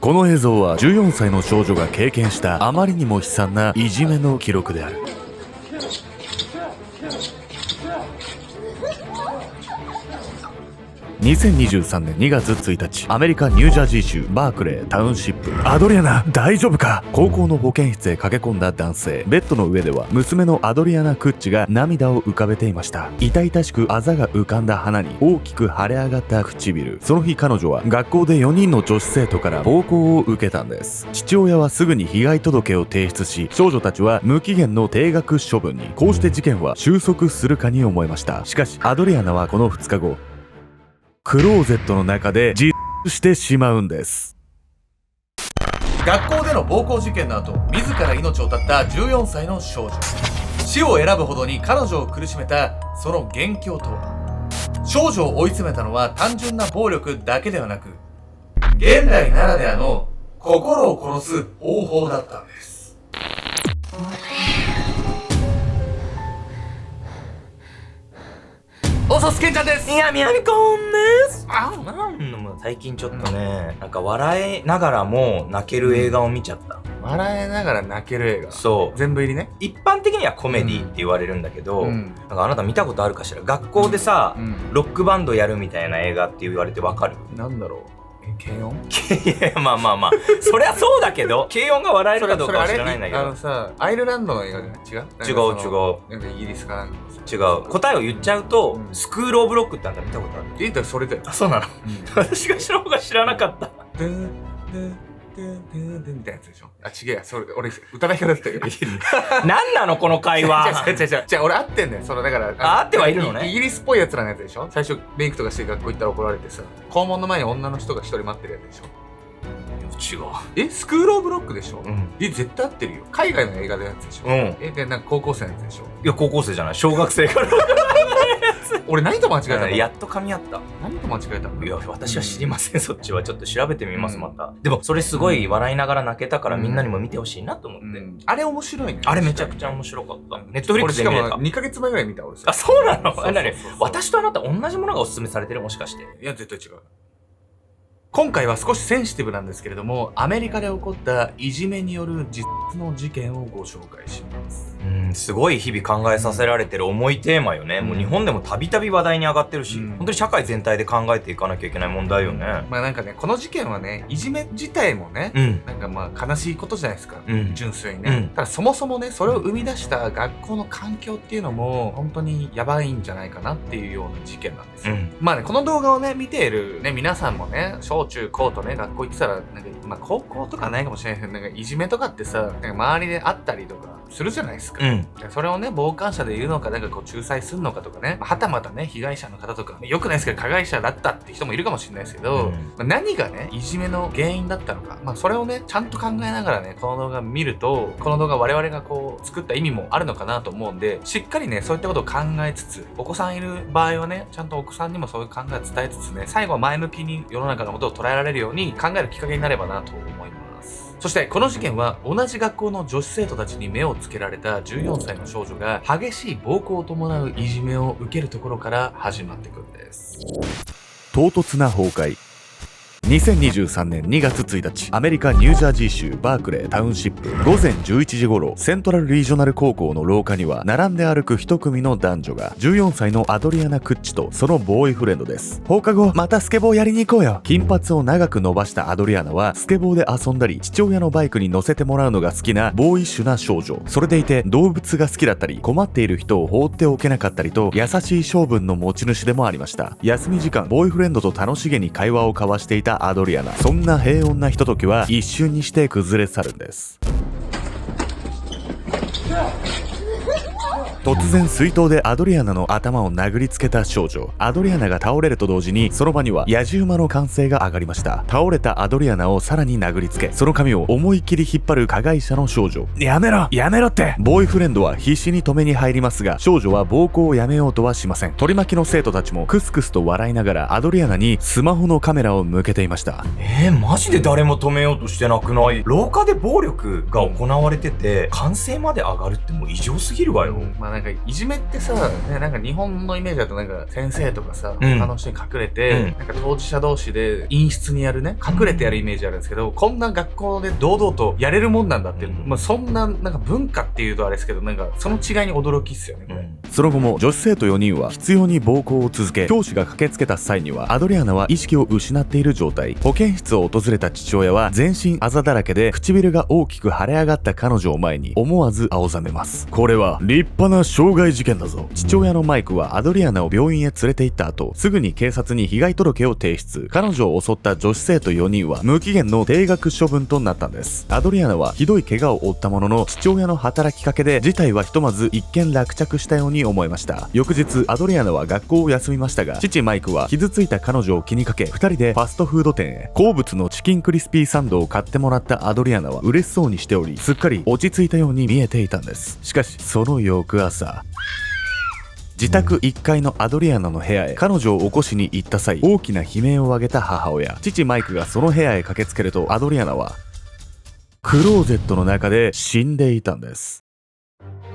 この映像は14歳の少女が経験したあまりにも悲惨ないじめの記録である。2023年2月1日、アメリカ・ニュージャージー州バークレータウンシップ。アドリアナ、大丈夫か？高校の保健室へ駆け込んだ男性。ベッドの上では娘のアドリアナ・クッチが涙を浮かべていました。痛々しくあざが浮かんだ鼻に大きく腫れ上がった唇。その日彼女は学校で4人の女子生徒から暴行を受けたんです。父親はすぐに被害届を提出し、少女たちは無期限の停学処分に。こうして事件は収束するかに思えました。しかしアドリアナはこの2日後、クローゼットの中で自殺してしまうんです。学校での暴行事件の後、自ら命を絶った14歳の少女。死を選ぶほどに彼女を苦しめたその元凶とは。少女を追い詰めたのは単純な暴力だけではなく、現代ならではの心を殺す方法だったんです。おそすけんちゃんです。いや、みやみこんです。最近ちょっとね、なんか笑いながらも泣ける映画を見ちゃった。笑いながら泣ける映画。そう。全部入りね。一般的にはコメディって言われるんだけど、なんかあなた見たことあるかしら？学校でさ、ロックバンドやるみたいな映画って言われてわかる？なんだろう。軽音？いや、まあそりゃそうだけど、軽音が笑えるかどうかは知らないんだけど。さ、アイルランドの映画じゃない？違う。なんかイギリスかなんか。違う。答えを言っちゃうと、スクールオブロックってあんた見たことある？だからそれだよ。あ、そうなの？私が知らん方が知らなかった。みたいなやつでしょ。あ、違うや、それ、俺、歌だけだったよ。何なのこの会話。違う、俺合ってんだよ。だから、合ってはいるのね。イギリスっぽいやつらのやつでしょ。最初、メイクとかして学校行ったら怒られてさ、校門の前に女の人が一人待ってるやつでしょ。違う。スクールオブロックでしょ。絶対合ってるよ。海外の映画のやつでしょ。で、なんか高校生のやつでしょ。いや、高校生じゃない。小学生から。俺何と間違えたの？やっと噛み合った。何と間違えたの？いや、私は知りません。そっちはちょっと調べてみます、また。でも、それすごい笑いながら泣けたから、みんなにも見てほしいなと思って。あれ面白いね。あれめちゃくちゃ面白かった。ネットフリックスで見れた。しかも2ヶ月前ぐらい見た俺。あ、そうなの？私とあなた同じものがおすすめされてる？もしかして。いや、絶対違う。今回は少しセンシティブなんですけれども、アメリカで起こったいじめによる自殺の事件をご紹介します。すごい日々考えさせられてる重いテーマよね。もう日本でもたびたび話題に上がってるし、本当に社会全体で考えていかなきゃいけない問題よね。まあなんかね、この事件はね、いじめ自体もね、なんかまあ悲しいことじゃないですか。純粋にね。ただそもそもね、それを生み出した学校の環境っていうのも、本当にやばいんじゃないかなっていうような事件なんですよ。まあね、この動画をね、見ているね、皆さんもね、小中高とね、学校行ってたら、なんか、まあ高校とかないかもしれないけど、なんかいじめとかってさ、なんか周りであったりとかするじゃないですか。それをね、傍観者でいるのか、なんかこう仲裁するのかとかね、はたまたね、被害者の方とか、よくないですけど、加害者だったって人もいるかもしれないですけど、何がね、いじめの原因だったのか、まあそれをね、ちゃんと考えながらね、この動画見ると、この動画我々がこう、作った意味もあるのかなと思うんで、しっかりね、そういったことを考えつつ、お子さんいる場合はね、ちゃんとお子さんにもそういう考えを伝えつつね、最後は前向きに世の中のことを捉えられるように考えるきっかけになればなと思います。そしてこの事件は同じ学校の女子生徒たちに目をつけられた14歳の少女が激しい暴行を伴ういじめを受けるところから始まっていくんです。唐突な崩壊。2023年2月1日、アメリカ・ニュージャージー州バークレータウンシップ。午前11時頃、セントラルリージョナル高校の廊下には並んで歩く一組の男女が。14歳のアドリアナ・クッチとそのボーイフレンドです。放課後またスケボーやりに行こうよ。金髪を長く伸ばしたアドリアナはスケボーで遊んだり、父親のバイクに乗せてもらうのが好きなボーイッシュな少女。それでいて動物が好きだったり、困っている人を放っておけなかったりと、優しい性分の持ち主でもありました。休み時間、ボーイフレンドと楽しげに会話を交わしていたアドリアナ。そんな平穏なひとときは一瞬にして崩れ去るんです。突然水筒でアドリアナの頭を殴りつけた少女。アドリアナが倒れると同時にその場には野じ馬の歓声が上がりました。倒れたアドリアナをさらに殴りつけ、その髪を思い切り引っ張る加害者の少女。やめろって。ボーイフレンドは必死に止めに入りますが、少女は暴行をやめようとはしません。取り巻きの生徒たちもクスクスと笑いながらアドリアナにスマホのカメラを向けていました。マジで誰も止めようとしてなくない？廊下で暴力が行われてて、歓声まで上がるってもう異常すぎるわよ。まあなんかいじめってさ、ね、なんか日本のイメージだとなんか先生とかさ、うん他の人に隠れて、なんか当事者同士で陰湿にやるね、隠れてやるイメージあるんですけど、こんな学校で堂々とやれるもんなんだっていう、まあそんななんか文化っていうとあれですけど、なんかその違いに驚きっすよね、これ。その後も女子生徒4人は執拗に暴行を続け、教師が駆けつけた際にはアドリアナは意識を失っている状態。保健室を訪れた父親は全身あざだらけで唇が大きく腫れ上がった彼女を前に思わず青ざめます。これは立派な傷害事件だぞ。父親のマイクはアドリアナを病院へ連れて行った後、すぐに警察に被害届を提出。彼女を襲った女子生徒4人は無期限の停学処分となったんです。アドリアナはひどい怪我を負ったものの、父親の働きかけで事態はひとまず一見落着したように思えました。翌日アドリアナは学校を休みましたが、父マイクは傷ついた彼女を気にかけ、2人でファストフード店へ。好物のチキンクリスピーサンドを買ってもらったアドリアナは嬉しそうにしており、すっかり落ち着いたように見えていたんです。しかしその翌朝、自宅1階のアドリアナの部屋へ彼女を起こしに行った際、大きな悲鳴を上げた母親。父マイクがその部屋へ駆けつけると、アドリアナはクローゼットの中で死んでいたんです。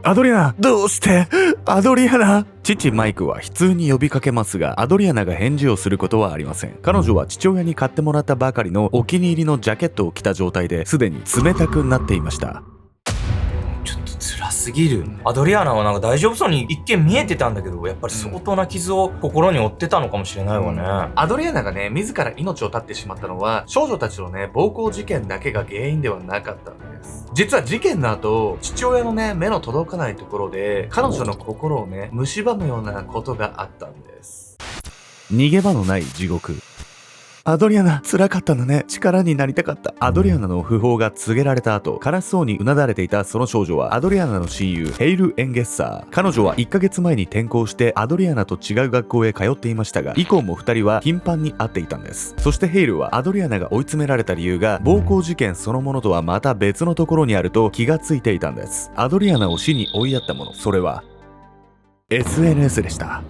アドリアナ、どうしてアドリアナ。父マイクは悲痛に呼びかけますが、アドリアナが返事をすることはありません。彼女は父親に買ってもらったばかりのお気に入りのジャケットを着た状態で、すでに冷たくなっていました。ちょっと辛すぎる。アドリアナはなんか大丈夫そうに一見見えてたんだけど、やっぱり相当な傷を心に負ってたのかもしれないわね。アドリアナがね、自ら命を絶ってしまったのは、少女たちのね、暴行事件だけが原因ではなかったんです。実は事件の後、父親のね、目の届かないところで、彼女の心をね、蝕むようなことがあったんです。逃げ場のない地獄。アドリアナ、辛かったんだね。力になりたかった。アドリアナの訃報が告げられた後、悲しそうにうなだれていたその少女は、アドリアナの親友、ヘイル・エンゲッサー。彼女は1ヶ月前に転校して、アドリアナと違う学校へ通っていましたが、以降も2人は頻繁に会っていたんです。そしてヘイルは、アドリアナが追い詰められた理由が、暴行事件そのものとはまた別のところにあると気がついていたんです。アドリアナを死に追いやったもの、それは、SNS でした。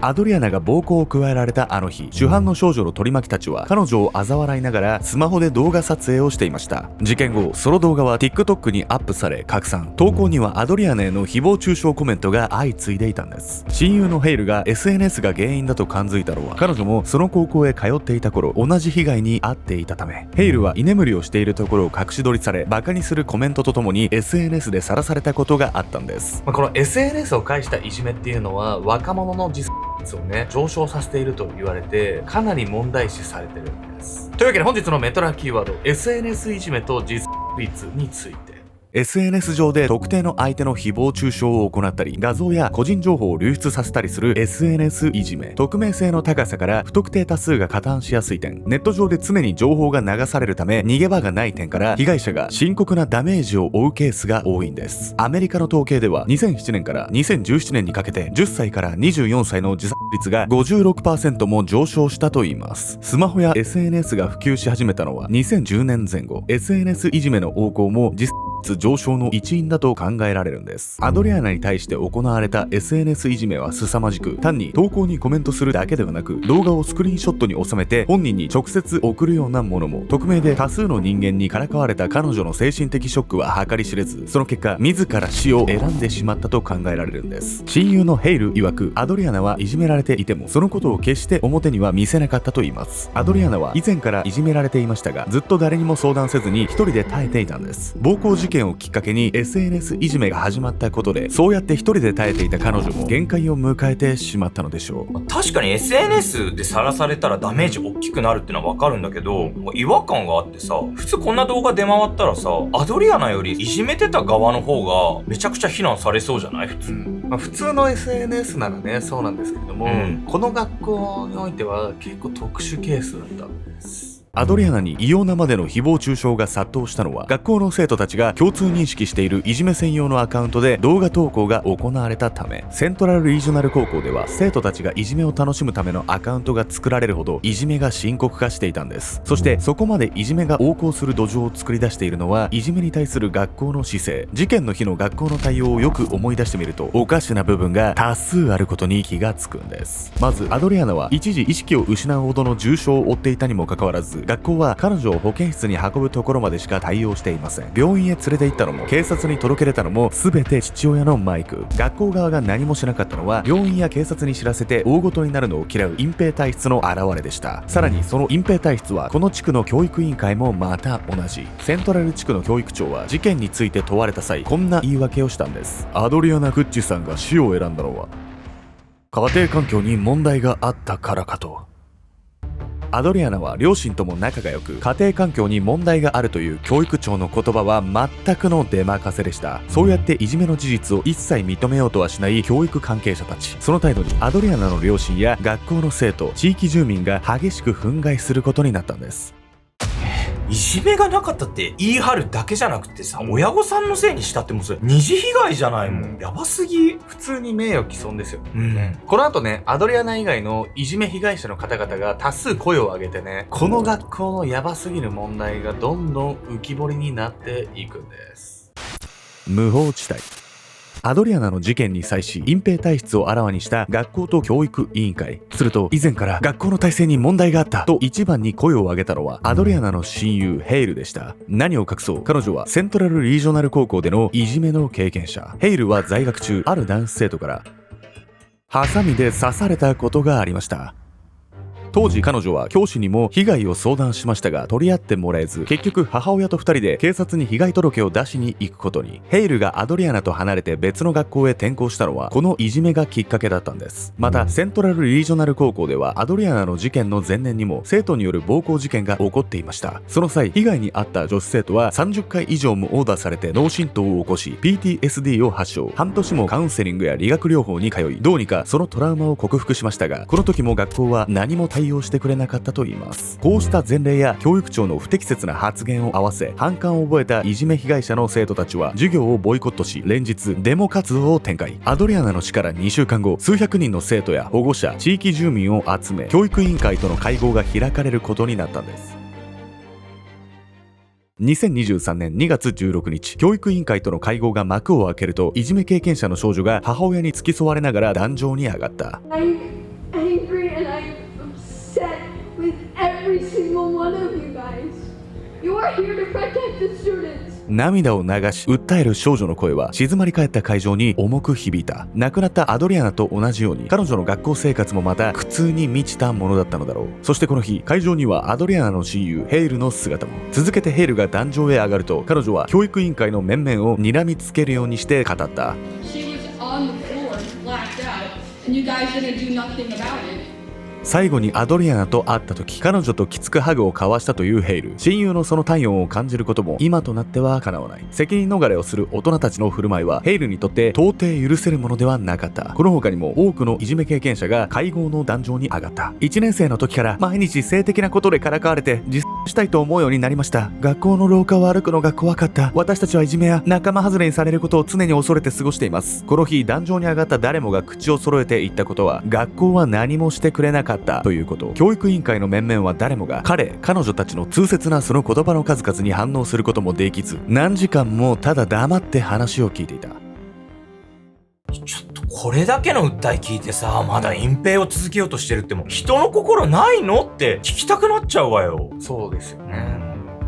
アドリアナが暴行を加えられたあの日、主犯の少女の取り巻きたちは彼女を嘲笑いながらスマホで動画撮影をしていました。事件後、その動画は TikTok にアップされ拡散。投稿にはアドリアナへの誹謗中傷コメントが相次いでいたんです。親友のヘイルが SNS が原因だと感づいたのは、彼女もその高校へ通っていた頃、同じ被害に遭っていたため、ヘイルは居眠りをしているところを隠し撮りされ、バカにするコメントとともに SNS で晒されたことがあったんです。この SNS を介したいじめっていうのは、若者の実率をね、上昇させていると言われて、かなり問題視されてるんです。というわけで本日のメトラキーワード、SNS いじめと実率について。SNS 上で特定の相手の誹謗中傷を行ったり、画像や個人情報を流出させたりする SNS いじめ。匿名性の高さから不特定多数が加担しやすい点。ネット上で常に情報が流されるため逃げ場がない点から、被害者が深刻なダメージを負うケースが多いんです。アメリカの統計では2007年から2017年にかけて10歳から24歳の自殺率が 56% も上昇したといいます。スマホや SNS が普及し始めたのは2010年前後。SNS いじめの横行も自殺上昇の一因だと考えられるんです。アドリアナに対して行われた SNS いじめは凄まじく、単に投稿にコメントするだけではなく、動画をスクリーンショットに収めて本人に直接送るようなものも。匿名で多数の人間にからかわれた彼女の精神的ショックは計り知れず、その結果自ら死を選んでしまったと考えられるんです。親友のヘイル曰く、アドリアナはいじめられていてもそのことを決して表には見せなかったと言います。アドリアナは以前からいじめられていましたが、ずっと誰にも相談せずに一人で耐えていたんです。暴行事件をきっかけに SNS いじめが始まったことで、そうやって一人で耐えていた彼女も限界を迎えてしまったのでしょう。確かに SNS でさらされたらダメージ大きくなるってのはわかるんだけど、違和感があってさ、普通こんな動画出回ったらさ、アドリアナよりいじめてた側の方がめちゃくちゃ非難されそうじゃない？普通。普通の SNS ならね、そうなんですけれども、この学校においては結構特殊ケースだったんです。アドリアナに異様なまでの誹謗中傷が殺到したのは、学校の生徒たちが共通認識しているいじめ専用のアカウントで動画投稿が行われたため。セントラルリージョナル高校では生徒たちがいじめを楽しむためのアカウントが作られるほどいじめが深刻化していたんです。そしてそこまでいじめが横行する土壌を作り出しているのは、いじめに対する学校の姿勢。事件の日の学校の対応をよく思い出してみると、おかしな部分が多数あることに気がつくんです。まずアドリアナは一時意識を失うほどの重傷を負っていたにもかかわらず、学校は彼女を保健室に運ぶところまでしか対応していません。病院へ連れて行ったのも警察に届け出たのも全て父親のマイク。学校側が何もしなかったのは病院や警察に知らせて大ごとになるのを嫌う隠蔽体質の現れでした。さらにその隠蔽体質はこの地区の教育委員会もまた同じ。セントラル地区の教育長は事件について問われた際こんな言い訳をしたんです。アドリアナ・グッチさんが死を選んだのは家庭環境に問題があったからかと。アドリアナは両親とも仲が良く、家庭環境に問題があるという教育長の言葉は全くの出任せでした。そうやっていじめの事実を一切認めようとはしない教育関係者たち。その態度にアドリアナの両親や学校の生徒、地域住民が激しく憤慨することになったんです。いじめがなかったって言い張るだけじゃなくてさ、親御さんのせいにしたってもうそれ二次被害じゃないもん。やばすぎ。普通に名誉毀損ですよ。この後ね、アドリアナ以外のいじめ被害者の方々が多数声を上げてね、この学校のやばすぎる問題がどんどん浮き彫りになっていくんです。無法地帯。アドリアナの事件に際し隠蔽体質をあらわにした学校と教育委員会。すると以前から学校の体制に問題があったと一番に声を上げたのはアドリアナの親友ヘイルでした。何を隠そう、彼女はセントラルリージョナル高校でのいじめの経験者。ヘイルは在学中ある男子生徒からハサミで刺されたことがありました。当時彼女は教師にも被害を相談しましたが取り合ってもらえず、結局母親と2人で警察に被害届を出しに行くことに。ヘイルがアドリアナと離れて別の学校へ転校したのはこのいじめがきっかけだったんです。またセントラルリージョナル高校ではアドリアナの事件の前年にも生徒による暴行事件が起こっていました。その際被害に遭った女子生徒は30回以上も殴打されて脳震盪を起こし PTSD を発症。半年もカウンセリングや理学療法に通いどうにかそのトラウマを克服しましたが、この時も学校は何も対応してくれなかったといいます。こうした前例や教育長の不適切な発言を合わせ反感を覚えたいじめ被害者の生徒たちは授業をボイコットし連日デモ活動を展開。アドリアナの死から2週間後、数百人の生徒や保護者、地域住民を集め教育委員会との会合が開かれることになったんです。2023年2月16日、教育委員会との会合が幕を開けると、いじめ経験者の少女が母親に付き添われながら壇上に上がった。涙を流し訴える少女の声は静まり返った会場に重く響いた。亡くなったアドリアナと同じように彼女の学校生活もまた苦痛に満ちたものだったのだろう。そしてこの日、会場にはアドリアナの親友ヘイルの姿も。続けてヘイルが壇上へ上がると、彼女は教育委員会の面々を睨みつけるようにして語った。最後にアドリアナと会った時、彼女ときつくハグを交わしたというヘイル。親友のその体温を感じることも今となっては叶わない。責任逃れをする大人たちの振る舞いはヘイルにとって到底許せるものではなかった。この他にも多くのいじめ経験者が会合の壇上に上がった。1年生の時から毎日性的なことでからかわれて自殺したいと思うようになりました。学校の廊下を歩くのが怖かった。私たちはいじめや仲間外れにされることを常に恐れて過ごしています。この日、壇上に上がった誰もが口を揃えて言ったことは、学校は何もしてくれなかったということ。教育委員会の面々は誰もが彼女たちの痛切なその言葉の数々に反応することもできず、何時間もただ黙って話を聞いていた。ちょっとこれだけの訴え聞いてさ、まだ隠蔽を続けようとしてるってもう人の心ないのって聞きたくなっちゃうわよ。そうですよね。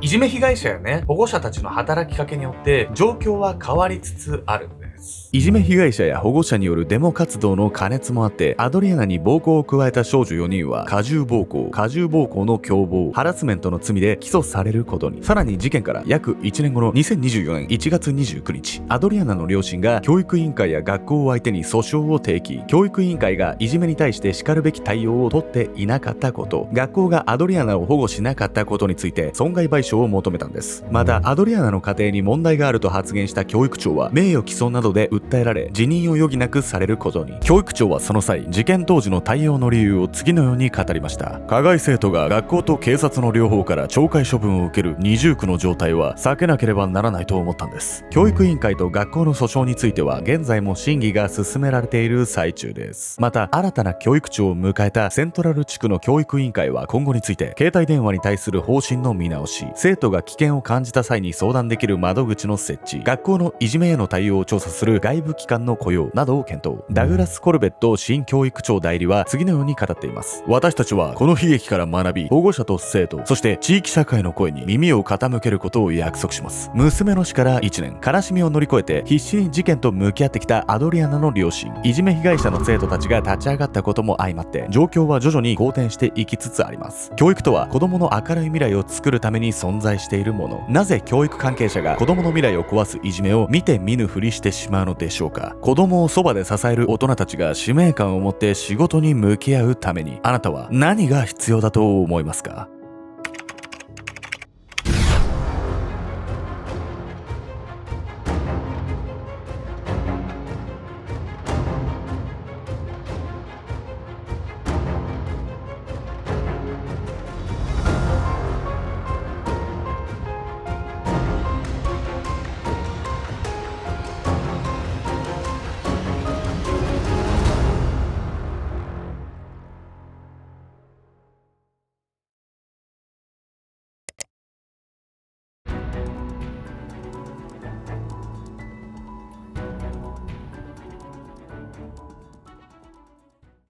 いじめ被害者やね、保護者たちの働きかけによって状況は変わりつつあるんです。いじめ被害者や保護者によるデモ活動の過熱もあって、アドリアナに暴行を加えた少女4人は加重暴行の共謀、ハラスメントの罪で起訴されることに。さらに事件から約1年後の2024年1月29日、アドリアナの両親が教育委員会や学校を相手に訴訟を提起。教育委員会がいじめに対してしかるべき対応を取っていなかったこと、学校がアドリアナを保護しなかったことについて損害賠償を求めたんです。またアドリアナの家庭に問題があると発言した教育長は名誉毀損などで訴えられ、辞任を余儀なくされることに。教育長はその際、事件当時の対応の理由を次のように語りました。加害生徒が学校と警察の両方から懲戒処分を受ける二重苦の状態は避けなければならないと思ったんです。教育委員会と学校の訴訟については現在も審議が進められている最中です。また新たな教育長を迎えたセントラル地区の教育委員会は今後について、携帯電話に対する方針の見直し、生徒が危険を感じた際に相談できる窓口の設置、学校のいじめへの対応を調査すする外部機関の雇用などを検討。ダグラス・コルベット新教育長代理は次のように語っています。私たちはこの悲劇から学び、保護者と生徒、そして地域社会の声に耳を傾けることを約束します。娘の死から1年、悲しみを乗り越えて必死に事件と向き合ってきたアドリアナの両親、いじめ被害者の生徒たちが立ち上がったことも相まって、状況は徐々に好転していきつつあります。教育とは子供の明るい未来を作るために存在しているもの。なぜ教育関係者が子供の未来を壊すいじめを見て見ぬふりしてしまうのでしょうか。子供をそばで支える大人たちが使命感を持って仕事に向き合うために、あなたは何が必要だと思いますか？